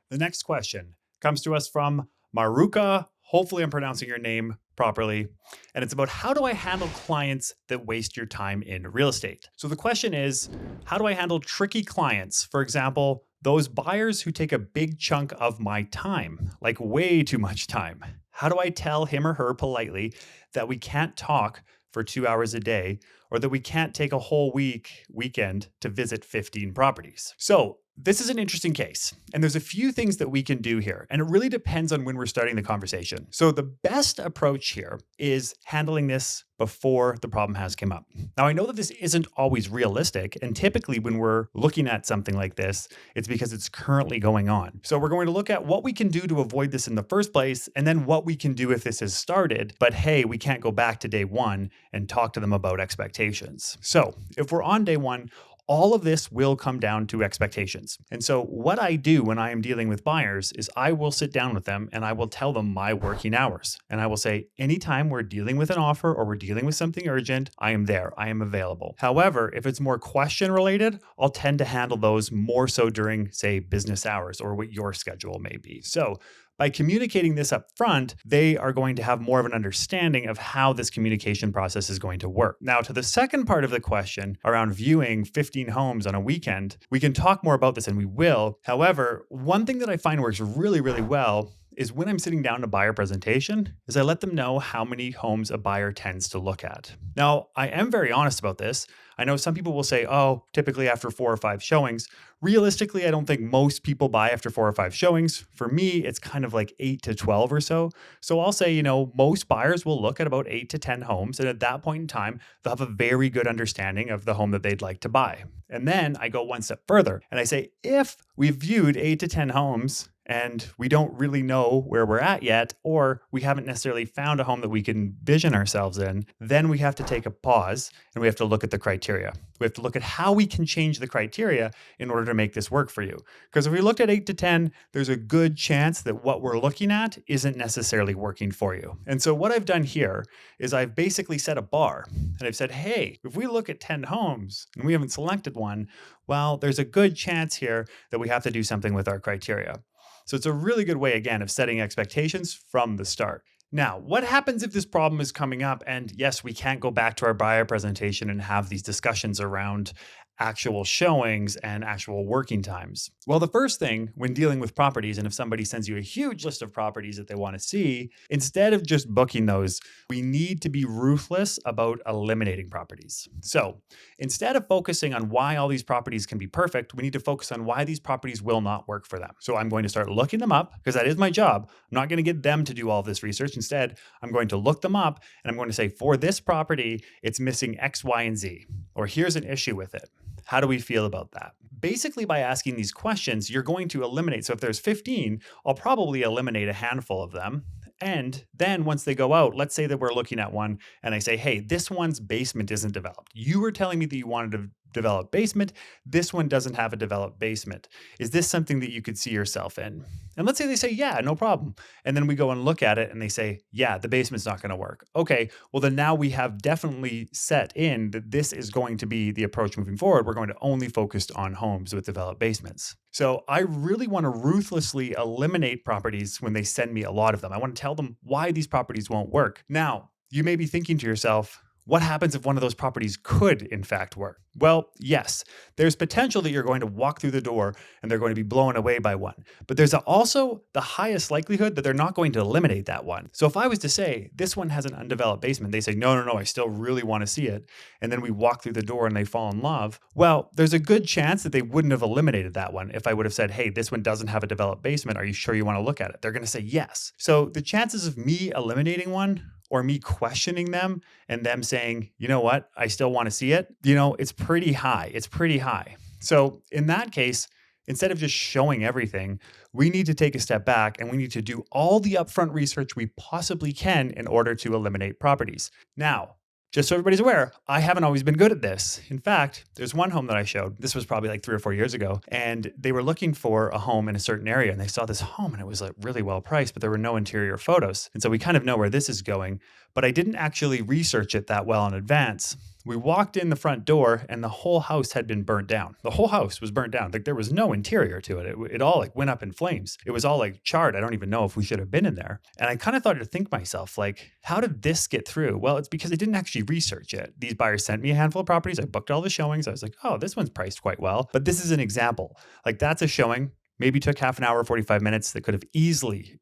The next question comes to us from Marouka. Hopefully, I'm pronouncing your name properly. And it's about how do I handle clients that waste your time in real estate? So the question is, how do I handle tricky clients? For example, those buyers who take a big chunk of my time, like way too much time. How do I tell him or her politely that we can't talk for 2 hours a day or that we can't take a whole weekend to visit 15 properties? So this is an interesting case, and there's a few things that we can do here, and it really depends on when we're starting the conversation. So the best approach here is handling this before the problem has come up. Now, I know that this isn't always realistic, and typically when we're looking at something like this, it's because it's currently going on. So we're going to look at what we can do to avoid this in the first place, and then what we can do if this has started, but hey, we can't go back to day one and talk to them about expectations. So if we're on day one, all of this will come down to expectations. And so what I do when I am dealing with buyers is I will sit down with them and I will tell them my working hours. And I will say, anytime we're dealing with an offer or we're dealing with something urgent, I am there, I am available. However, if it's more question related, I'll tend to handle those more so during, say, business hours or what your schedule may be. So by communicating this up front, they are going to have more of an understanding of how this communication process is going to work. Now, to the second part of the question around viewing 15 homes on a weekend, we can talk more about this and we will. However, one thing that I find works really, really well is when I'm sitting down to buyer presentation, is I let them know how many homes a buyer tends to look at. Now, I am very honest about this. I know some people will say, oh, typically after 4 or 5 showings. Realistically, I don't think most people buy after 4 or 5 showings. For me, it's kind of like 8 to 12 or so. So I'll say, most buyers will look at about 8 to 10 homes. And at that point in time, they'll have a very good understanding of the home that they'd like to buy. And then I go one step further and I say, if we've viewed 8 to 10 homes and we don't really know where we're at yet, or we haven't necessarily found a home that we can vision ourselves in, then we have to take a pause and we have to look at the criteria. We have to look at how we can change the criteria in order to make this work for you. Because if we looked at 8 to 10, there's a good chance that what we're looking at isn't necessarily working for you. And so what I've done here is I've basically set a bar and I've said, hey, if we look at 10 homes and we haven't selected one, well, there's a good chance here that we have to do something with our criteria. So it's a really good way, again, of setting expectations from the start. Now, what happens if this problem is coming up and yes, we can't go back to our buyer presentation and have these discussions around actual showings and actual working times? Well, the first thing when dealing with properties, and if somebody sends you a huge list of properties that they want to see, instead of just booking those, we need to be ruthless about eliminating properties. So instead of focusing on why all these properties can be perfect, we need to focus on why these properties will not work for them. So I'm going to start looking them up because that is my job. I'm not going to get them to do all this research. Instead, I'm going to look them up and I'm going to say, for this property, it's missing X, Y, and Z, or here's an issue with it. How do we feel about that? Basically, by asking these questions, you're going to eliminate. So if there's 15, I'll probably eliminate a handful of them. And then once they go out, let's say that we're looking at one and I say, hey, this one's basement isn't developed. You were telling me that you wanted to develop basement. This one doesn't have a developed basement. Is this something that you could see yourself in? And let's say they say, yeah, no problem. And then we go and look at it and they say, yeah, the basement's not going to work. Okay, well then now we have definitely set in that this is going to be the approach moving forward. We're going to only focus on homes with developed basements. So I really want to ruthlessly eliminate properties when they send me a lot of them. I want to tell them why these properties won't work. Now, you may be thinking to yourself, what happens if one of those properties could, in fact, work? Well, yes, there's potential that you're going to walk through the door and they're going to be blown away by one. But there's also the highest likelihood that they're not going to eliminate that one. So if I was to say, this one has an undeveloped basement, they say, no, I still really want to see it. And then we walk through the door and they fall in love. Well, there's a good chance that they wouldn't have eliminated that one if I would have said, hey, this one doesn't have a developed basement. Are you sure you want to look at it? They're going to say yes. So the chances of me eliminating one or me questioning them and them saying, you know what, I still want to see it, it's pretty high. It's pretty high. So in that case, instead of just showing everything, we need to take a step back and we need to do all the upfront research we possibly can in order to eliminate properties. Now, just so everybody's aware, I haven't always been good at this. In fact, there's one home that I showed. This was probably like 3 or 4 years ago. And they were looking for a home in a certain area. And they saw this home and it was like really well priced, but there were no interior photos. And so we kind of know where this is going. But I didn't actually research it that well in advance. we walked in the front door and the whole house had been burnt down. The whole house was burnt down. Like there was no interior to it. It all like went up in flames. It was all like charred. I don't even know if we should have been in there. And I kind of started to think myself, like, how did this get through? Well, it's because I didn't actually research it. These buyers sent me a handful of properties. I booked all the showings. I was like, oh, this one's priced quite well. But this is an example. Like that's a showing. Maybe took half an hour, 45 minutes that could have easily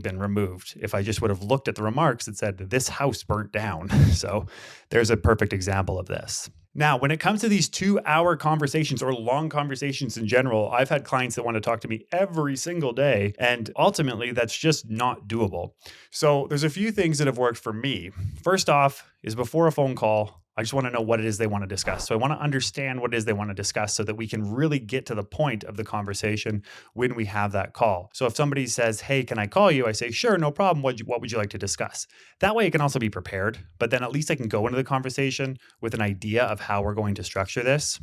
been removed if I just would have looked at the remarks that said this house burnt down. So there's a perfect example of this. Now, when it comes to these 2-hour conversations or long conversations in general, I've had clients that want to talk to me every single day, and ultimately that's just not doable. So there's a few things that have worked for me. First off is before a phone call, I just want to know what it is they want to discuss. So I want to understand what it is they want to discuss so that we can really get to the point of the conversation when we have that call. So if somebody says, hey, can I call you? I say, sure, no problem. What would you like to discuss? That way I can also be prepared, but then at least I can go into the conversation with an idea of how we're going to structure this.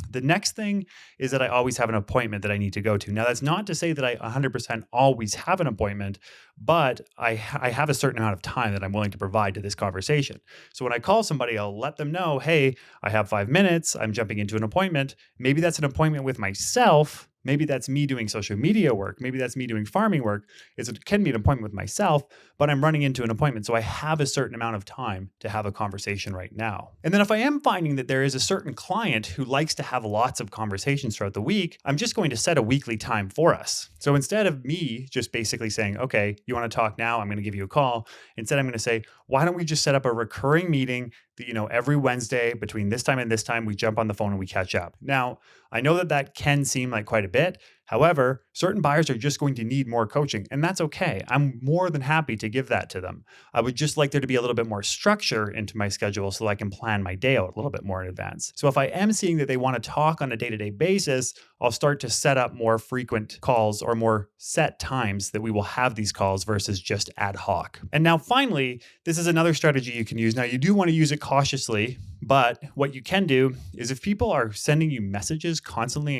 The next thing is that I always have an appointment that I need to go to. Now, that's not to say that I 100% always have an appointment, but I have a certain amount of time that I'm willing to provide to this conversation. So when I call somebody, I'll let them know, hey, I have 5 minutes. I'm jumping into an appointment. Maybe that's an appointment with myself. Maybe that's me doing social media work. Maybe that's me doing farming work. It can be an appointment with myself, but I'm running into an appointment. So I have a certain amount of time to have a conversation right now. And then if I am finding that there is a certain client who likes to have lots of conversations throughout the week, I'm just going to set a weekly time for us. So instead of me just basically saying, okay, you want to talk now? I'm going to give you a call. Instead, I'm going to say, why don't we just set up a recurring meeting that, every Wednesday between this time and this time, we jump on the phone and we catch up. Now, I know that can seem like quite a bit. However, certain buyers are just going to need more coaching, and that's okay. I'm more than happy to give that to them. I would just like there to be a little bit more structure into my schedule so that I can plan my day out a little bit more in advance. So if I am seeing that they want to talk on a day-to-day basis, I'll start to set up more frequent calls or more set times that we will have these calls versus just ad hoc. And now finally, this is another strategy you can use. Now you do want to use it cautiously, but what you can do is if people are sending you messages constantly,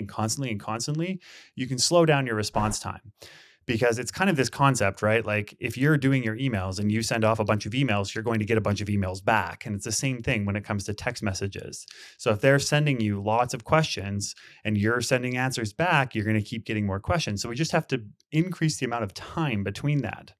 you can slow down your response time. Because it's kind of this concept, right? Like if you're doing your emails and you send off a bunch of emails, you're going to get a bunch of emails back. And it's the same thing when it comes to text messages. So if they're sending you lots of questions and you're sending answers back, you're going to keep getting more questions. So we just have to increase the amount of time between that.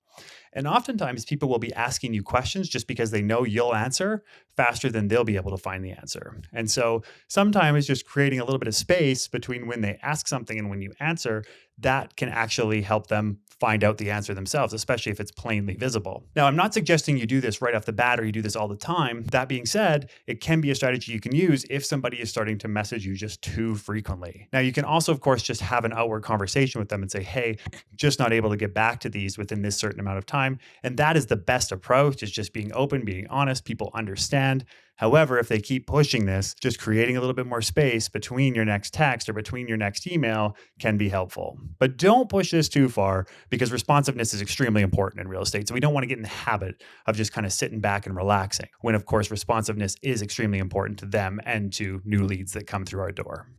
And oftentimes people will be asking you questions just because they know you'll answer faster than they'll be able to find the answer. And so sometimes just creating a little bit of space between when they ask something and when you answer, that can actually help them find out the answer themselves, especially if it's plainly visible. Now, I'm not suggesting you do this right off the bat or you do this all the time. That being said, it can be a strategy you can use if somebody is starting to message you just too frequently. Now, you can also, of course, just have an outward conversation with them and say, hey, just not able to get back to these within this certain amount of time. And that is the best approach, is just being open, being honest. People understand. However, if they keep pushing this, just creating a little bit more space between your next text or between your next email can be helpful. But don't push this too far because responsiveness is extremely important in real estate. So we don't want to get in the habit of just kind of sitting back and relaxing when, of course, responsiveness is extremely important to them and to new leads that come through our door.